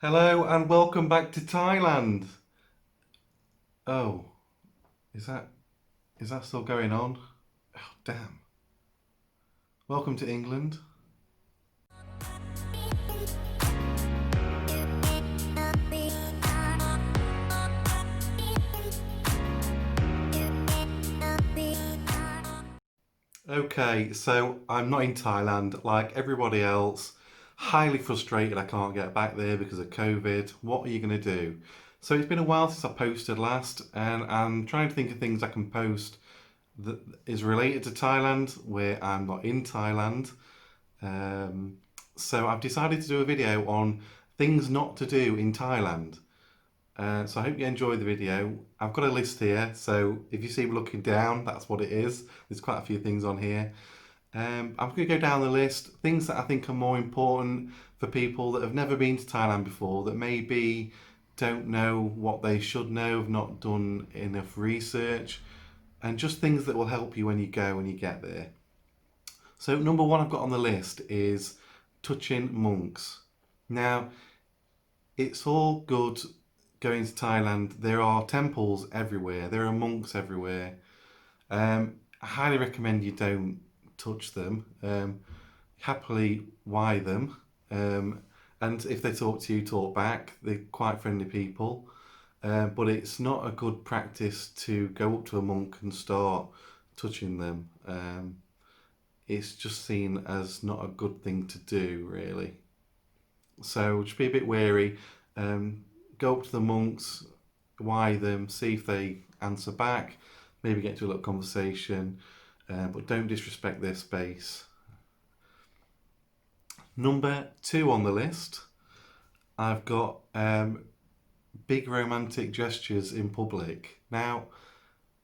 Hello and welcome back to Thailand. Oh, is that is that still going on? Oh, damn. Welcome to England. Okay, so I'm not in Thailand like everybody else. Highly frustrated I can't get back there because of COVID. What are you going to do? So it's been a while since I posted last, and I'm trying to think of things I can post that is related to Thailand where I'm not in Thailand. Um, so I've decided to do a video on things not to do in Thailand. So I hope you enjoy the video. I've got a list here, so if you see me looking down, that's what it is. There's quite a few things on here. I'm going to go down the list, things that I think are more important for people that have never been to Thailand before, that maybe don't know what they should know, have not done enough research, and just things that will help you when you go and you get there. So number one I've got on the list is touching monks. Now, it's all good going to Thailand. There are temples everywhere. There are monks everywhere. I highly recommend you don't touch them. Happily why them. And if they talk to you, talk back. They're quite friendly people. But it's not a good practice to go up to a monk and start touching them. It's just seen as not a good thing to do, really. So just be a bit wary. Go up to the monks, why them, see if they answer back, maybe get into a little conversation, but don't disrespect their space. Number two on the list, I've got big romantic gestures in public. Now,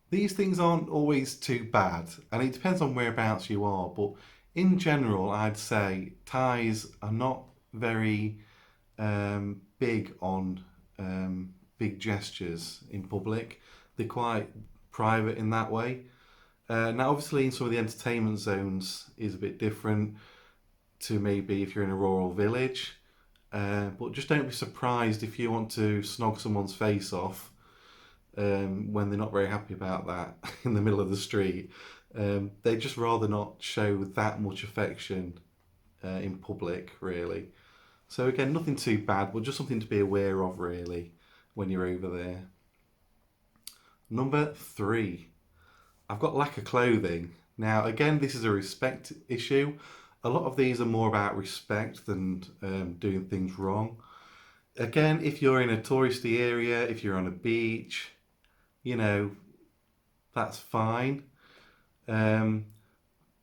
these things aren't always too bad, and it depends on whereabouts you are, but in general, I'd say Thais are not very big on big gestures in public. They're quite private in that way. Now, obviously, in some of the entertainment zones is a bit different to maybe if you're in a rural village. But just don't be surprised if you want to snog someone's face off when they're not very happy about that in the middle of the street. They just rather not show that much affection in public, really. So again, nothing too bad, but just something to be aware of, really, when you're over there. Number three, I've got lack of clothing. Now, again, this is a respect issue. A lot of these are more about respect than doing things wrong. Again, if you're in a touristy area, if you're on a beach, you know, that's fine. Um,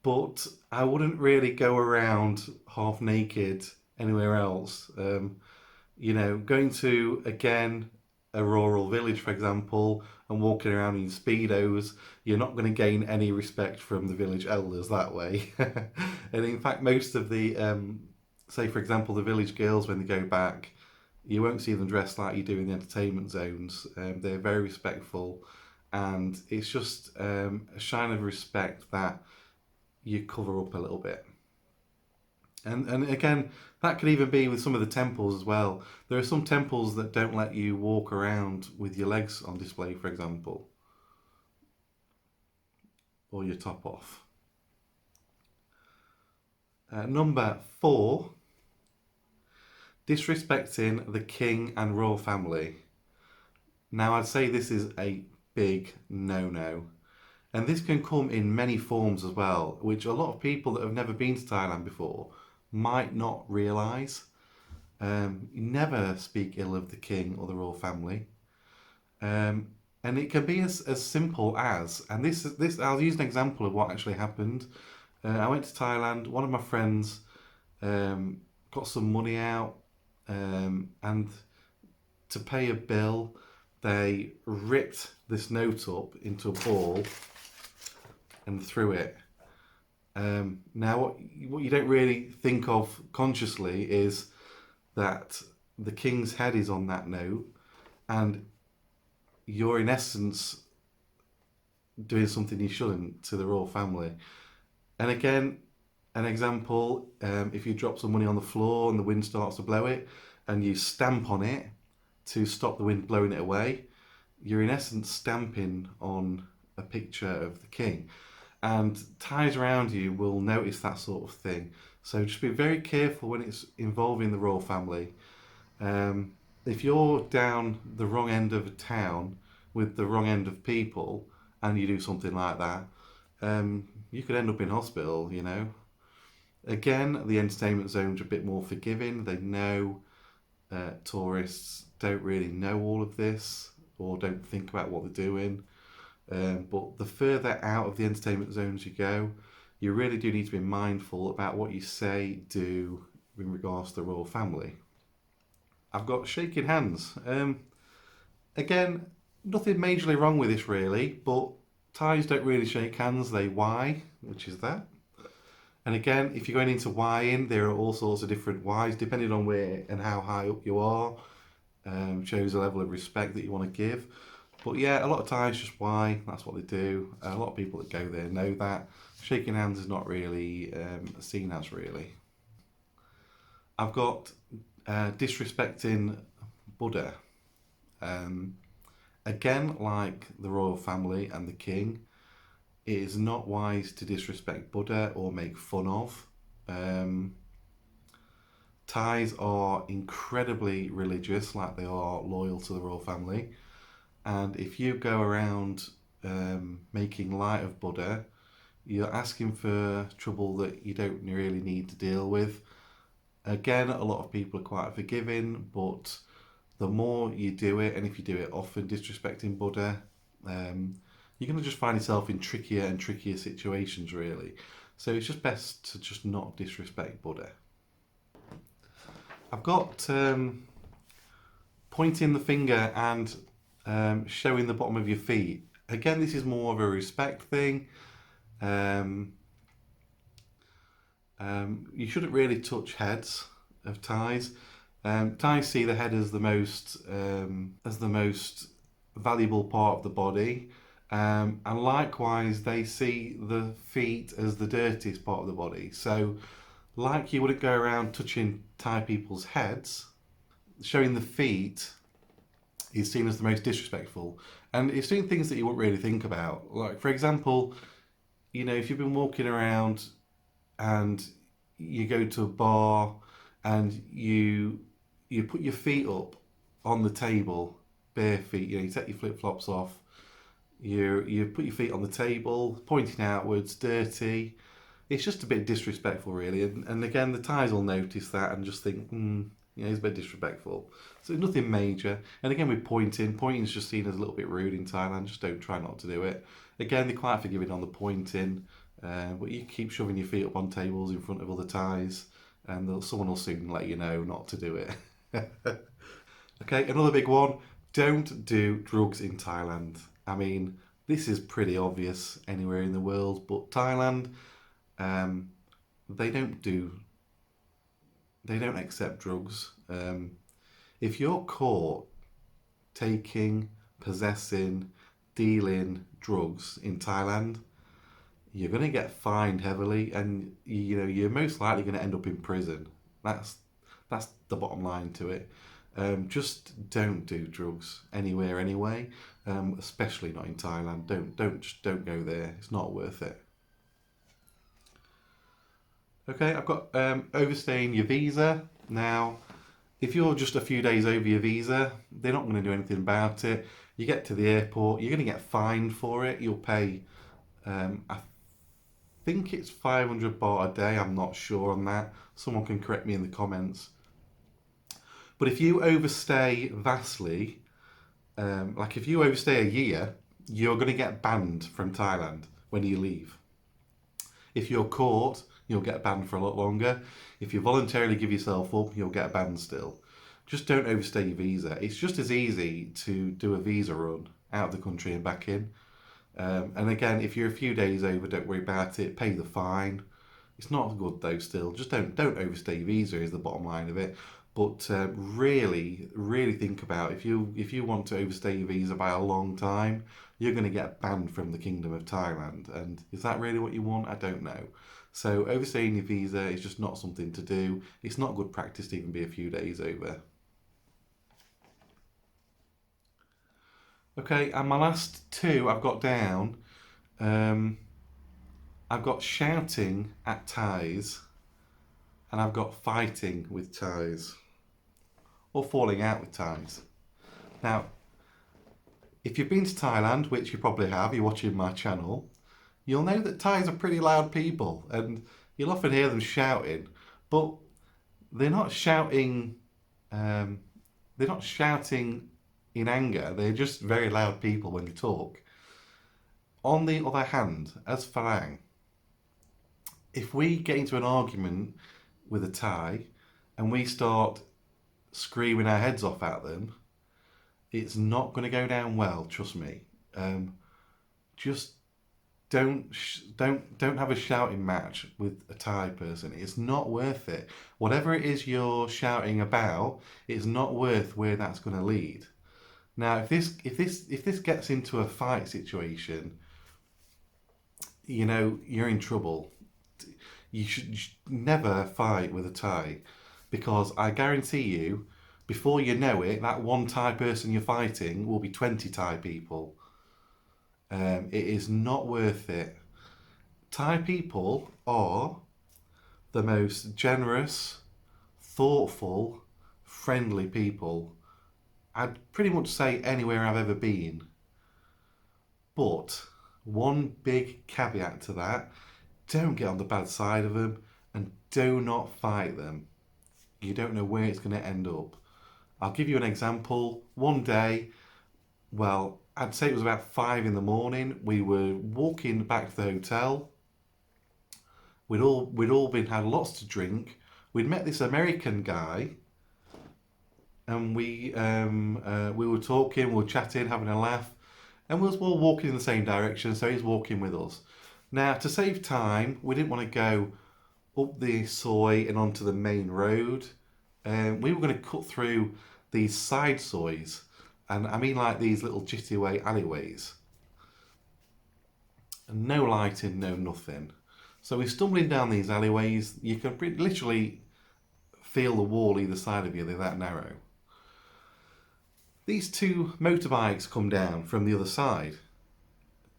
but I wouldn't really go around half naked anywhere else. Going to, again, a rural village, for example, and walking around in Speedos, you're not going to gain any respect from the village elders that way. And in fact, most of the, say, for example, the village girls, when they go back, you won't see them dressed like you do in the entertainment zones. They're very respectful, and it's just a sign of respect that you cover up a little bit. And again, that could even be with some of the temples as well. There are some temples that don't let you walk around with your legs on display, for example, or your top off. Number four, disrespecting the king and royal family. Now, I'd say this is a big no-no. And this can come in many forms as well, which a lot of people that have never been to Thailand before might not realise. Never speak ill of the king or the royal family. And it can be as simple as, and this I'll use an example of what actually happened. I went to Thailand. One of my friends got some money out, and to pay a bill, they ripped this note up into a ball and threw it. Now, what you don't really think of consciously is that the king's head is on that note, and you're in essence doing something you shouldn't to the royal family. And again, an example: if you drop some money on the floor and the wind starts to blow it, and you stamp on it to stop the wind blowing it away, you're in essence stamping on a picture of the king. And Thais around you will notice that sort of thing. So just be very careful when it's involving the royal family. Um, if you're down the wrong end of a town with the wrong end of people and you do something like that, you could end up in hospital, you know. Again, the entertainment zones are a bit more forgiving. They know tourists don't really know all of this or don't think about what they're doing. But the further out of the entertainment zones you go, you really do need to be mindful about what you say, do in regards to the royal family. I've got shaking hands. Again, nothing majorly wrong with this really, but Thais don't really shake hands, they why, which is that. And again, if you're going into whying, there are all sorts of different whys, depending on where and how high up you are. Shows a level of respect that you want to give. But yeah, a lot of times just why, that's what they do. A lot of people that go there know that. Shaking hands is not really seen as really. I've got disrespecting Buddha. Um, Again, like the royal family and the king, it is not wise to disrespect Buddha or make fun of. Um, Thais are incredibly religious, like they are loyal to the royal family. And if you go around making light of Buddha, you're asking for trouble that you don't really need to deal with. Again, a lot of people are quite forgiving, but the more you do it, and if you do it often, disrespecting Buddha, you're going to just find yourself in trickier and trickier situations, really. So it's just best to just not disrespect Buddha. I've got pointing the finger and showing the bottom of your feet. Again, this is more of a respect thing. Um, you shouldn't really touch heads of Thais. Thais see the head as the most valuable part of the body, and likewise they see the feet as the dirtiest part of the body. So, like you wouldn't go around touching Thai people's heads, showing the feet is seen as the most disrespectful, and it's doing things that you wouldn't really think about. Like for example, you know, if you've been walking around and you go to a bar and you put your feet up on the table, bare feet. You know, you take your flip flops off. You put your feet on the table, pointing outwards, dirty. It's just a bit disrespectful, really. And again, the Thais will notice that and just think, it's a bit disrespectful. So nothing major. And again, with pointing's just seen as a little bit rude in Thailand. Just don't try not to do it. Again, they're quite forgiving on the pointing, but you keep shoving your feet up on tables in front of other Thais, and someone will soon let you know not to do it. Okay, another big one. Don't do drugs in Thailand. I mean, this is pretty obvious anywhere in the world, but Thailand, um, they don't do, they don't accept drugs. If you're caught taking, possessing, dealing drugs in Thailand, you're going to get fined heavily, and you're most likely going to end up in prison. That's the bottom line to it. Just don't do drugs anywhere anyway, especially not in Thailand. Don't go there. It's not worth it. Okay, I've got overstaying your visa. Now, if you're just a few days over your visa, they're not going to do anything about it. You get to the airport, you're going to get fined for it. You'll pay, I think it's 500 baht a day. I'm not sure on that. Someone can correct me in the comments. But if you overstay vastly, like if you overstay a year, you're going to get banned from Thailand when you leave. If you're caught, you'll get banned for a lot longer. If you voluntarily give yourself up, you'll get banned still. Just don't overstay your visa. It's just as easy to do a visa run out of the country and back in. And again, if you're a few days over, don't worry about it. Pay the fine. It's not good though. Still, just don't overstay your visa. Is the bottom line of it. But really, really think about if you want to overstay your visa by a long time, you're going to get banned from the Kingdom of Thailand. And is that really what you want? I don't know. So overstaying your visa is just not something to do. It's not good practice to even be a few days over. Okay, and my last two I've got down. Um, I've got shouting at Thais, and I've got fighting with Thais, or falling out with Thais. Now, if you've been to Thailand, which you probably have, you're watching my channel, you'll know that Thais are pretty loud people, and you'll often hear them shouting, but they're not shouting. Um, they're not shouting in anger. They're just very loud people when they talk. On the other hand, as Farang, if we get into an argument with a Thai and we start screaming our heads off at them, it's not going to go down well. Trust me. Just don't have a shouting match with a Thai person. It's not worth it. Whatever it is you're shouting about, it's not worth where that's going to lead. Now, if this gets into a fight situation, you're in trouble. You should never fight with a Thai, because I guarantee you, before you know it, that one Thai person you're fighting will be 20 Thai people. It is not worth it. Thai people are the most generous, thoughtful, friendly people I'd pretty much say anywhere I've ever been. But one big caveat to that, don't get on the bad side of them and do not fight them. You don't know where it's going to end up. I'll give you an example. One day, well, I'd say it was about 5 in the morning. We were walking back to the hotel. We'd all been had lots to drink. We'd met this American guy, and we were talking, we were chatting, having a laugh, and we was all walking in the same direction. So he's walking with us. Now, to save time, we didn't want to go up the soy and onto the main road. We were going to cut through these side soys, and I mean like these little jitty alleyways. And no lighting, no nothing. So we're stumbling down these alleyways. You can literally feel the wall either side of you, they're that narrow. These two motorbikes come down from the other side.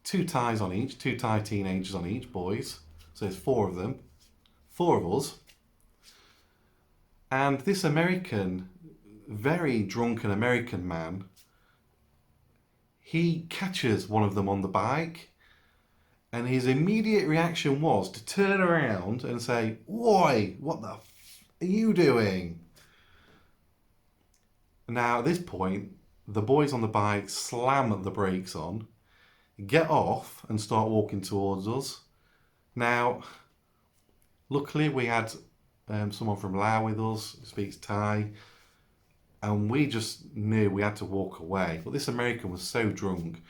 Two Thais on each, two Thai teenagers on each, boys. So there's 4 of them, 4 of us. And this American, very drunken American man, he catches one of them on the bike, and his immediate reaction was to turn around and say, "Oi, what the are you doing?" Now, at this point, the boys on the bike slam the brakes on, get off, and start walking towards us. Now, luckily, we had someone from Laos with us who speaks Thai, and we just knew we had to walk away. But this American was so drunk,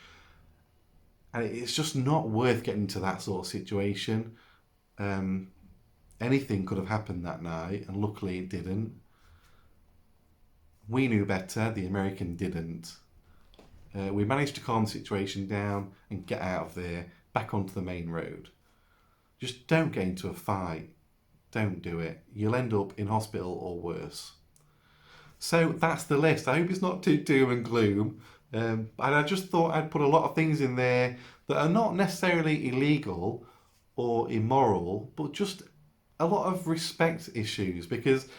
and it's just not worth getting into that sort of situation. Anything could have happened that night, and luckily it didn't. We knew better, the American didn't. We managed to calm the situation down and get out of there, back onto the main road. Just don't get into a fight. Don't do it. You'll end up in hospital or worse. So that's the list. I hope it's not too doom and gloom. And I just thought I'd put a lot of things in there that are not necessarily illegal or immoral, but just a lot of respect issues, because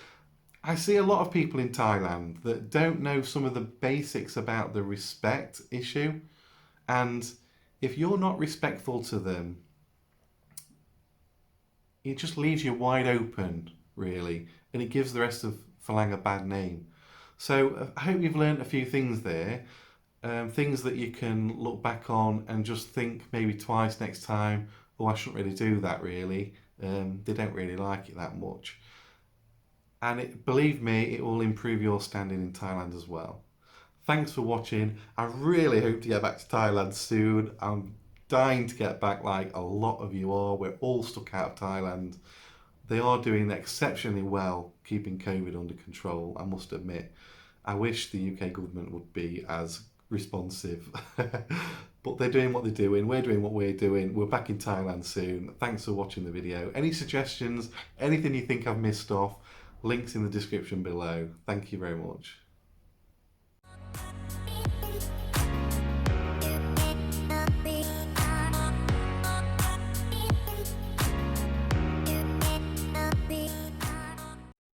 I see a lot of people in Thailand that don't know some of the basics about the respect issue. And if you're not respectful to them, it just leaves you wide open, really, and it gives the rest of Falang a bad name. So I hope you've learned a few things there, things that you can look back on and just think maybe twice next time, oh, I shouldn't really do that, really. They don't really like it that much. And believe me, it will improve your standing in Thailand as well. Thanks for watching. I really hope to get back to Thailand soon. I'm dying to get back like a lot of you are. We're all stuck out of Thailand. They are doing exceptionally well keeping COVID under control, I must admit. I wish the UK government would be as responsive. But they're doing what they're doing. We're doing what we're doing. We're back in Thailand soon. Thanks for watching the video. Any suggestions, anything you think I've missed off, links in the description below. Thank you very much.